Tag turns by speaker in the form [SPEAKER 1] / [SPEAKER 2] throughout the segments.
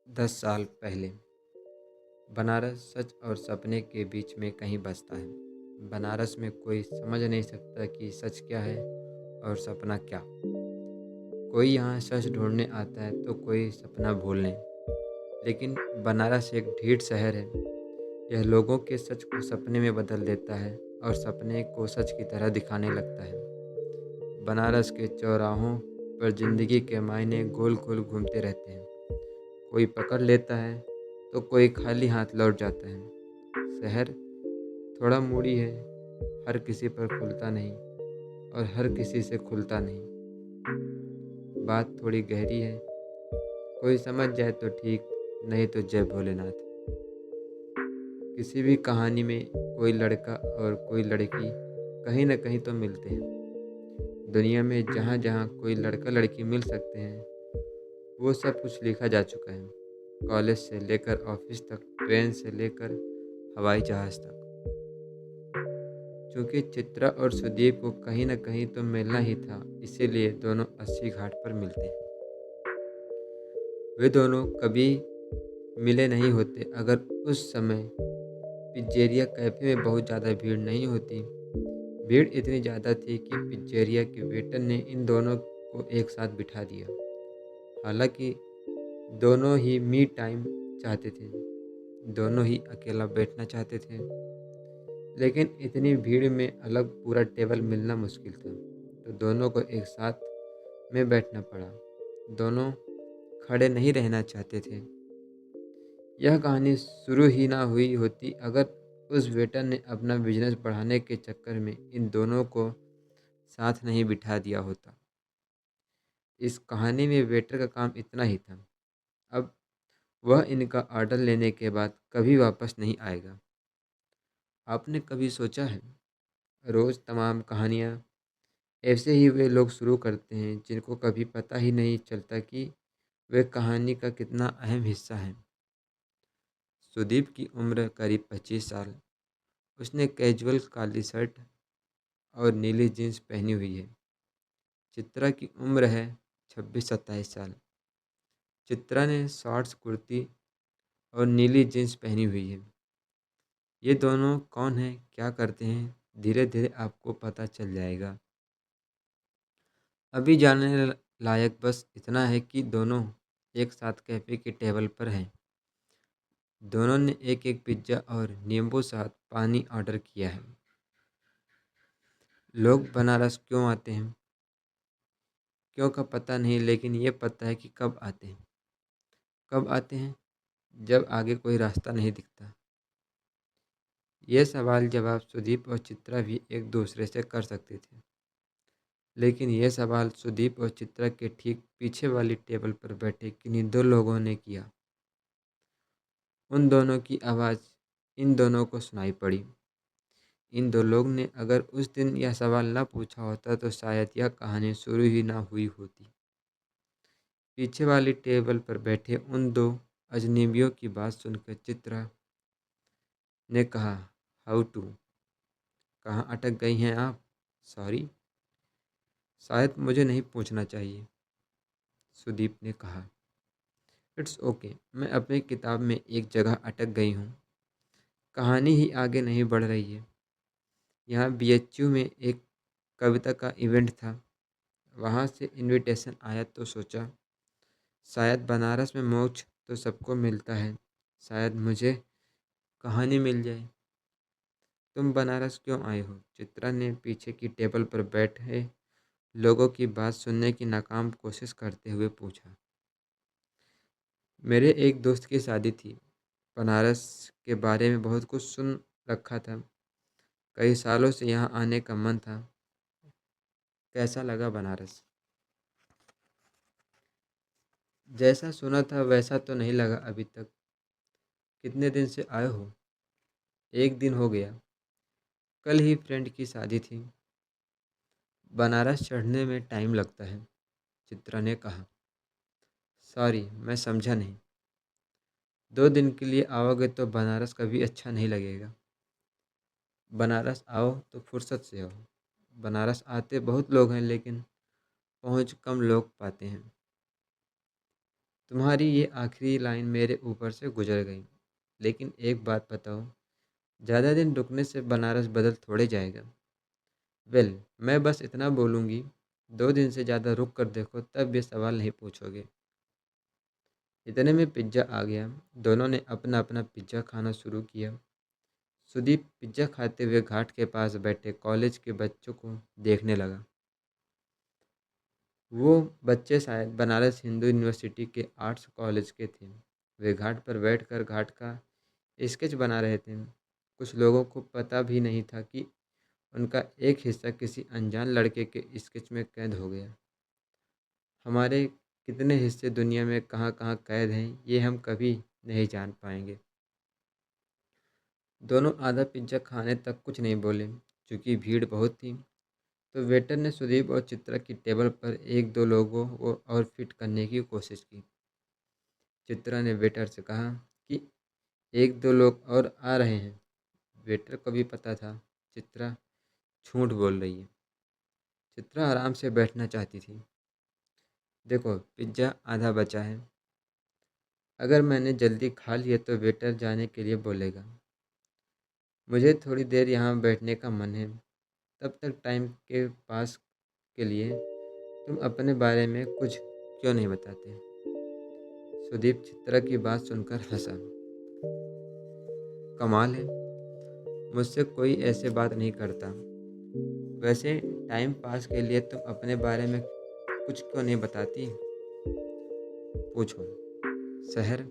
[SPEAKER 1] 10 साल पहले बनारस सच और सपने के बीच में कहीं बसता है। बनारस में कोई समझ नहीं सकता कि सच क्या है और सपना क्या। कोई यहाँ सच ढूंढने आता है तो कोई सपना भूलने। लेकिन बनारस एक ढीठ शहर है। यह लोगों के सच को सपने में बदल देता है और सपने को सच की तरह दिखाने लगता है। बनारस के चौराहों पर जिंदगी के मायने गोल गोल घूमते रहते हैं। कोई पकड़ लेता है तो कोई खाली हाथ लौट जाता है। शहर थोड़ा मूडी है, हर किसी पर खुलता नहीं और हर किसी से खुलता नहीं। बात थोड़ी गहरी है, कोई समझ जाए तो ठीक, नहीं तो जय भोलेनाथ। किसी भी कहानी में कोई लड़का और कोई लड़की कहीं ना कहीं तो मिलते हैं। दुनिया में जहाँ जहाँ कोई लड़का लड़की मिल सकते हैं, वो सब कुछ लिखा जा चुका है। कॉलेज से लेकर ऑफिस तक, ट्रेन से लेकर हवाई जहाज़ तक। क्योंकि चित्रा और सुदीप को कहीं न कहीं तो मिलना ही था, इसीलिए दोनों अस्सी घाट पर मिलते हैं। वे दोनों कभी मिले नहीं होते अगर उस समय पिज्जेरिया कैफ़े में बहुत ज़्यादा भीड़ नहीं होती। भीड़ इतनी ज़्यादा थी कि पिज्जेरिया के वेटर ने इन दोनों को एक साथ बिठा दिया। हालांकि दोनों ही मी टाइम चाहते थे, दोनों ही अकेला बैठना चाहते थे, लेकिन इतनी भीड़ में अलग पूरा टेबल मिलना मुश्किल था, तो दोनों को एक साथ में बैठना पड़ा। दोनों खड़े नहीं रहना चाहते थे। यह कहानी शुरू ही ना हुई होती अगर उस वेटर ने अपना बिजनेस बढ़ाने के चक्कर में इन दोनों को साथ नहीं बिठा दिया होता। इस कहानी में वेटर का काम इतना ही था। अब वह इनका ऑर्डर लेने के बाद कभी वापस नहीं आएगा। आपने कभी सोचा है, रोज़ तमाम कहानियाँ ऐसे ही वे लोग शुरू करते हैं जिनको कभी पता ही नहीं चलता कि वे कहानी का कितना अहम हिस्सा हैं। सुदीप की उम्र करीब 25 साल। उसने कैजुअल काली शर्ट और नीली जीन्स पहनी हुई है। चित्रा की उम्र है 26-27 साल। चित्रा ने शॉर्ट्स कुर्ती और नीली जीन्स पहनी हुई है। ये दोनों कौन हैं, क्या करते हैं, धीरे धीरे आपको पता चल जाएगा। अभी जानने लायक बस इतना है कि दोनों एक साथ कैफ़े की टेबल पर हैं। दोनों ने एक एक पिज्ज़ा और नींबू साथ पानी ऑर्डर किया है। लोग बनारस क्यों आते हैं, क्यों का पता नहीं, लेकिन ये पता है कि कब आते हैं। कब आते हैं? जब आगे कोई रास्ता नहीं दिखता। ये सवाल जवाब सुदीप और चित्रा भी एक दूसरे से कर सकते थे, लेकिन ये सवाल सुदीप और चित्रा के ठीक पीछे वाली टेबल पर बैठे किन्हीं दो लोगों ने किया। उन दोनों की आवाज़ इन दोनों को सुनाई पड़ी। इन दो लोग ने अगर उस दिन यह सवाल न पूछा होता तो शायद यह कहानी शुरू ही ना हुई होती। पीछे वाली टेबल पर बैठे उन दो अजनबियों की बात सुनकर चित्रा ने कहा, हाउ टू, कहाँ अटक गई हैं आप? सॉरी, शायद मुझे नहीं पूछना चाहिए, सुदीप ने कहा। इट्स ओके, मैं अपनी किताब में एक जगह अटक गई हूँ। कहानी ही आगे नहीं बढ़ रही है। यहाँ बीएचयू में एक कविता का इवेंट था, वहाँ से इनविटेशन आया तो सोचा शायद बनारस में मोक्ष तो सबको मिलता है, शायद मुझे कहानी मिल जाए। तुम बनारस क्यों आए हो? चित्रा ने पीछे की टेबल पर बैठे लोगों की बात सुनने की नाकाम कोशिश करते हुए पूछा। मेरे एक दोस्त की शादी थी। बनारस के बारे में बहुत कुछ सुन रखा था। कई सालों से यहाँ आने का मन था। कैसा लगा बनारस? जैसा सुना था वैसा तो नहीं लगा अभी तक। कितने दिन से आए हो? एक दिन हो गया। कल ही फ्रेंड की शादी थी। बनारस चढ़ने में टाइम लगता है, चित्रा ने कहा। सॉरी, मैं समझा नहीं। 2 दिन के लिए आओगे तो बनारस कभी अच्छा नहीं लगेगा। बनारस आओ तो फुर्सत से आओ। बनारस आते बहुत लोग हैं, लेकिन पहुंच कम लोग पाते हैं। तुम्हारी ये आखिरी लाइन मेरे ऊपर से गुजर गई। लेकिन एक बात बताओ, ज़्यादा दिन रुकने से बनारस बदल थोड़े जाएगा। वेल, मैं बस इतना बोलूँगी, 2 दिन से ज़्यादा रुक कर देखो तब ये सवाल नहीं पूछोगे। इतने में पिज्ज़ा आ गया। दोनों ने अपना अपना पिज्ज़ा खाना शुरू किया। सुदीप पिज्ज़ा खाते हुए घाट के पास बैठे कॉलेज के बच्चों को देखने लगा। वो बच्चे शायद बनारस हिंदू यूनिवर्सिटी के आर्ट्स कॉलेज के थे। वे घाट पर बैठकर घाट का स्केच बना रहे थे। कुछ लोगों को पता भी नहीं था कि उनका एक हिस्सा किसी अनजान लड़के के स्केच में कैद हो गया। हमारे कितने हिस्से दुनिया में कहाँ कहाँ कैद हैं, ये हम कभी नहीं जान पाएंगे। दोनों आधा पिज्ज़ा खाने तक कुछ नहीं बोले। चूँकि भीड़ बहुत थी, तो वेटर ने सुदीप और चित्रा की टेबल पर एक दो लोगों को और फिट करने की कोशिश की। चित्रा ने वेटर से कहा कि एक दो लोग और आ रहे हैं। वेटर को भी पता था चित्रा झूठ बोल रही है। चित्रा आराम से बैठना चाहती थी। देखो, पिज्ज़ा आधा बचा है। अगर मैंने जल्दी खा लिया तो वेटर जाने के लिए बोलेगा। मुझे थोड़ी देर यहाँ बैठने का मन है। तब तक टाइम के पास के लिए तुम अपने बारे में कुछ क्यों नहीं बताते? सुदीप चित्रा की बात सुनकर हंसा। कमाल है, मुझसे कोई ऐसे बात नहीं करता। वैसे टाइम पास के लिए तुम अपने बारे में कुछ क्यों नहीं बताती? पूछो। शहर?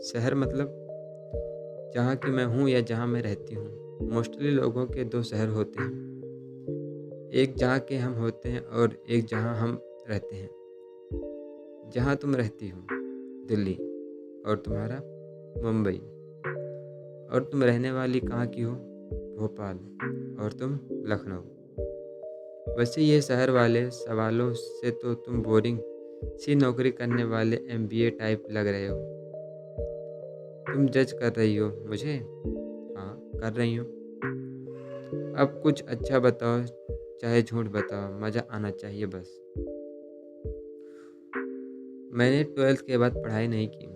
[SPEAKER 1] शहर मतलब जहाँ की मैं हूँ या जहाँ मैं रहती हूँ। मोस्टली लोगों के दो शहर होते हैं। एक जहाँ के हम होते हैं और एक जहाँ हम रहते हैं। जहाँ तुम रहती हो दिल्ली, और तुम्हारा मुंबई। और तुम रहने वाली कहाँ की हो? भोपाल। और तुम लखनऊ। वैसे ये शहर वाले सवालों से तो तुम बोरिंग सी नौकरी करने वाले एमबीए टाइप लग रहे हो। तुम जज कर रही हो मुझे? हाँ, कर रही हूँ। अब कुछ अच्छा बताओ, चाहे झूठ बताओ, मज़ा आना चाहिए बस। मैंने 12th के बाद पढ़ाई नहीं की।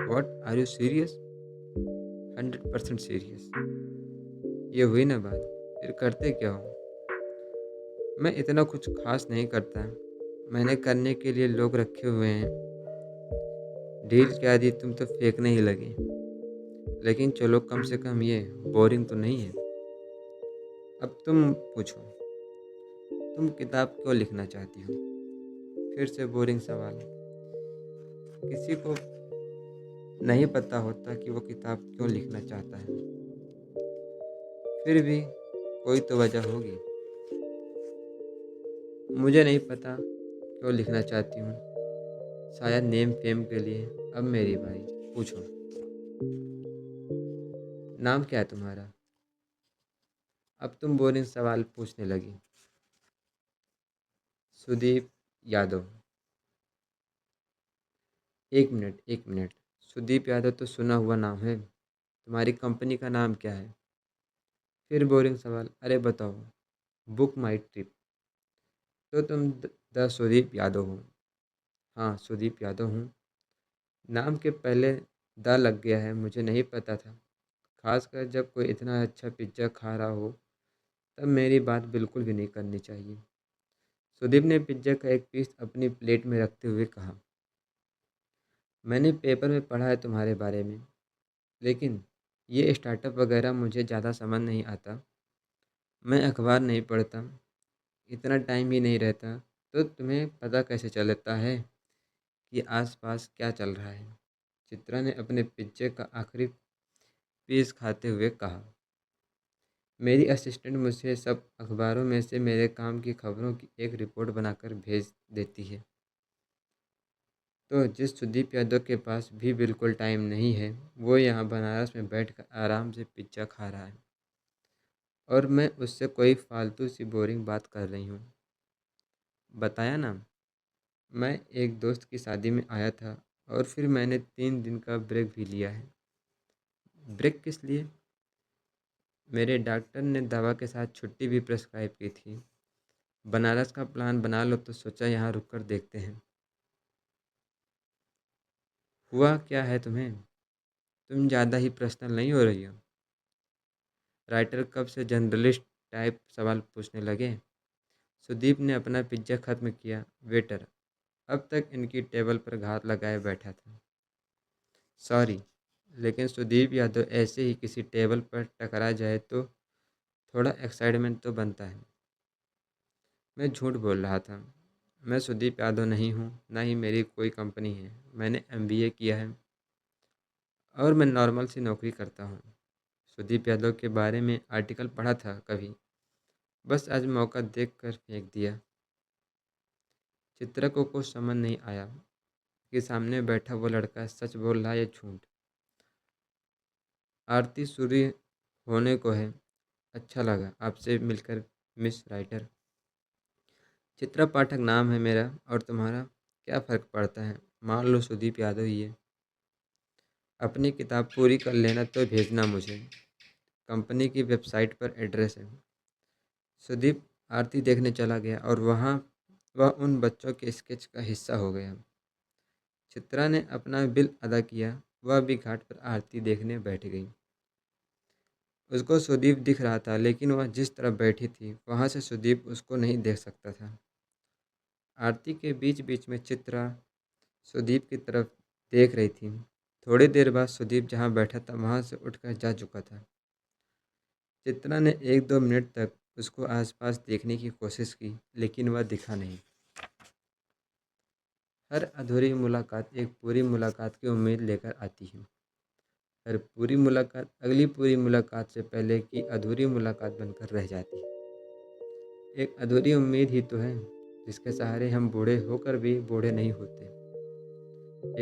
[SPEAKER 1] What are you serious? 100% serious. ये हुई ना बात, फिर करते क्या हो? मैं इतना कुछ खास नहीं करता। मैंने करने के लिए लोग रखे हुए हैं। ढील क्या दी, तुम तो फेंकने ही लगे। लेकिन चलो, कम से कम ये बोरिंग तो नहीं है। अब तुम पूछो, तुम किताब क्यों लिखना चाहती हो? फिर से बोरिंग सवाल। किसी को नहीं पता होता कि वो किताब क्यों लिखना चाहता है। फिर भी कोई तो वजह होगी। मुझे नहीं पता क्यों लिखना चाहती हूँ। शायद नेम फेम के लिए। अब मेरी बारी, पूछो। नाम क्या है तुम्हारा? अब तुम बोरिंग सवाल पूछने लगी। सुदीप यादव। एक मिनट, एक मिनट। सुदीप यादव तो सुना हुआ नाम है। तुम्हारी कंपनी का नाम क्या है? फिर बोरिंग सवाल। अरे बताओ। बुक माई ट्रिप। तो तुम द सुदीप यादव हो? हाँ, सुदीप यादव हूँ। नाम के पहले द लग गया है, मुझे नहीं पता था। खासकर जब कोई इतना अच्छा पिज्ज़ा खा रहा हो, तब मेरी बात बिल्कुल भी नहीं करनी चाहिए। सुदीप ने पिज्ज़ा का एक पीस अपनी प्लेट में रखते हुए कहा। मैंने पेपर में पढ़ा है तुम्हारे बारे में, लेकिन ये स्टार्टअप वगैरह मुझे ज़्यादा समझ नहीं आता। मैं अखबार नहीं पढ़ता, इतना टाइम ही नहीं रहता। तो तुम्हें पता कैसे चलता है कि आसपास क्या चल रहा है? चित्रा ने अपने पिज्जे का आखिरी पीस खाते हुए कहा। मेरी असिस्टेंट मुझे सब अखबारों में से मेरे काम की खबरों की एक रिपोर्ट बनाकर भेज देती है। तो जिस सुदीप यादव के पास भी बिल्कुल टाइम नहीं है, वो यहाँ बनारस में बैठकर आराम से पिज्ज़ा खा रहा है, और मैं उससे कोई फालतू सी बोरिंग बात कर रही हूँ। बताया ना, मैं एक दोस्त की शादी में आया था, और फिर मैंने 3 दिन का ब्रेक भी लिया है। ब्रेक किस लिए? मेरे डॉक्टर ने दवा के साथ छुट्टी भी प्रेस्क्राइब की थी। बनारस का प्लान बना लो तो सोचा यहाँ रुक कर देखते हैं। हुआ क्या है तुम्हें? तुम ज़्यादा ही पर्सनल नहीं हो रही हो? राइटर कब से जर्नलिस्ट टाइप सवाल पूछने लगे। सुदीप ने अपना पिज्ज़ा ख़त्म किया। वेटर अब तक इनकी टेबल पर घात लगाए बैठा था। सॉरी, लेकिन सुदीप यादव ऐसे ही किसी टेबल पर टकरा जाए तो थोड़ा एक्साइटमेंट तो बनता है। मैं झूठ बोल रहा था। मैं सुदीप यादव नहीं हूँ, ना ही मेरी कोई कंपनी है। मैंने एमबीए किया है और मैं नॉर्मल सी नौकरी करता हूँ। सुदीप यादव के बारे में आर्टिकल पढ़ा था कभी, बस आज मौका देख कर फेंक दिया। चित्रा को कुछ समझ नहीं आया कि सामने बैठा वो लड़का सच बोल रहा है या झूठ। आरती सूर्य होने को है। अच्छा लगा आपसे मिलकर मिस राइटर। चित्रा पाठक नाम है मेरा, और तुम्हारा क्या फ़र्क पड़ता है? मान लो सुदीप यादव ही है। अपनी किताब पूरी कर लेना तो भेजना मुझे। कंपनी की वेबसाइट पर एड्रेस है। सुदीप आरती देखने चला गया और वहाँ वह उन बच्चों के स्केच का हिस्सा हो गया। चित्रा ने अपना बिल अदा किया। वह भी घाट पर आरती देखने बैठ गई। उसको सुदीप दिख रहा था, लेकिन वह जिस तरफ बैठी थी वहाँ से सुदीप उसको नहीं देख सकता था। आरती के बीच बीच में चित्रा सुदीप की तरफ देख रही थी। थोड़ी देर बाद सुदीप जहाँ बैठा था वहाँ से उठकर जा चुका था। चित्रा ने 1-2 मिनट तक उसको आसपास देखने की कोशिश की, लेकिन वह दिखा नहीं। हर अधूरी मुलाकात एक पूरी मुलाकात की उम्मीद लेकर आती है। हर पूरी मुलाकात अगली पूरी मुलाकात से पहले की अधूरी मुलाकात बनकर रह जाती है। एक अधूरी उम्मीद ही तो है जिसके सहारे हम बूढ़े होकर भी बूढ़े नहीं होते।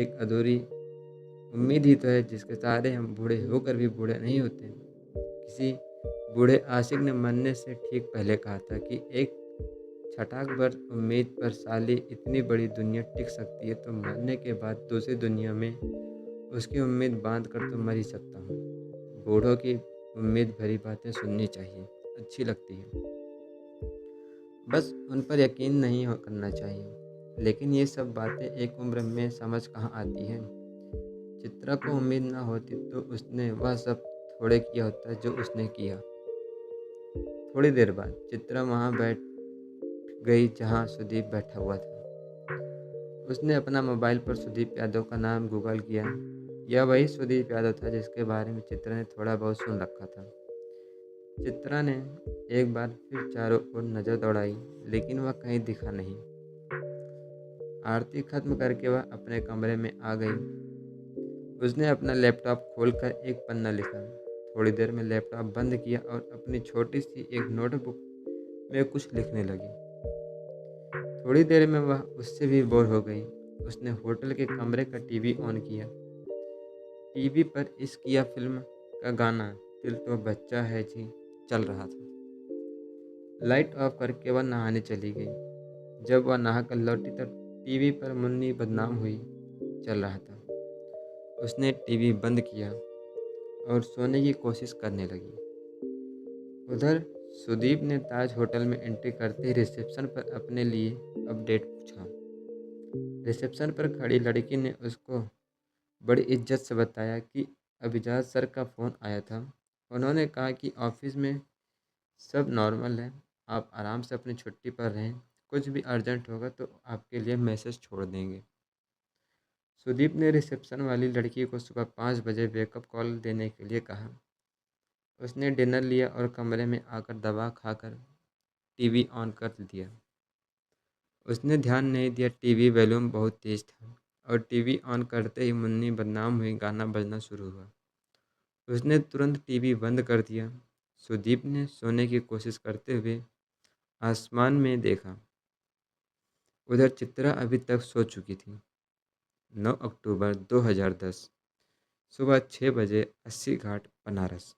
[SPEAKER 1] एक अधूरी उम्मीद ही तो है जिसके सहारे हम बूढ़े होकर भी बूढ़े नहीं होते। किसी बूढ़े आशिक ने मरने से ठीक पहले कहा था कि एक छटाक भर उम्मीद पर साली इतनी बड़ी दुनिया टिक सकती है, तो मरने के बाद दूसरी दुनिया में उसकी उम्मीद बांध कर तो मर ही सकता हूँ। बूढ़ों की उम्मीद भरी बातें सुननी चाहिए, अच्छी लगती है, बस उन पर यकीन नहीं करना चाहिए। लेकिन ये सब बातें एक उम्र में समझ कहाँ आती हैं। चित्रा को उम्मीद ना होती तो उसने वह सब थोड़े किया होता जो उसने किया। थोड़ी देर बाद चित्रा वहाँ बैठ गई जहाँ सुदीप बैठा हुआ था। उसने अपना मोबाइल पर सुदीप यादव का नाम गूगल किया। यह वही सुदीप यादव था जिसके बारे में चित्रा ने थोड़ा बहुत सुन रखा था। चित्रा ने एक बार फिर चारों ओर नज़र दौड़ाई, लेकिन वह कहीं दिखा नहीं। आरती खत्म करके वह अपने कमरे में आ गई। उसने अपना लैपटॉप खोलकर एक पन्ना लिखा। थोड़ी देर में लैपटॉप बंद किया और अपनी छोटी सी एक नोटबुक में कुछ लिखने लगी। थोड़ी देर में वह उससे भी बोर हो गई। उसने होटल के कमरे का टीवी ऑन किया। टीवी पर इश्क या फिल्म का गाना दिल तो बच्चा है जी चल रहा था। लाइट ऑफ करके वह नहाने चली गई। जब वह नहाकर लौटी तब टीवी पर मुन्नी बदनाम हुई चल रहा था। उसने टीवी बंद किया और सोने की कोशिश करने लगी। उधर सुदीप ने ताज होटल में एंट्री करते ही रिसेप्शन पर अपने लिए अपडेट पूछा। रिसेप्शन पर खड़ी लड़की ने उसको बड़ी इज्जत से बताया कि अभिजात सर का फ़ोन आया था। उन्होंने कहा कि ऑफिस में सब नॉर्मल है, आप आराम से अपनी छुट्टी पर रहें। कुछ भी अर्जेंट होगा तो आपके लिए मैसेज छोड़ देंगे। सुदीप ने रिसेप्शन वाली लड़की को सुबह 5 बजे वेकअप कॉल देने के लिए कहा। उसने डिनर लिया और कमरे में आकर दवा खाकर टीवी ऑन कर दिया। उसने ध्यान नहीं दिया टीवी वॉल्यूम बहुत तेज था और टीवी ऑन करते ही मुन्नी बदनाम हुई गाना बजना शुरू हुआ। उसने तुरंत टीवी बंद कर दिया। सुदीप ने सोने की कोशिश करते हुए आसमान में देखा। उधर चित्रा अभी तक सो चुकी थी। 9 अक्टूबर 2010 सुबह 6 बजे 80 घाट बनारस।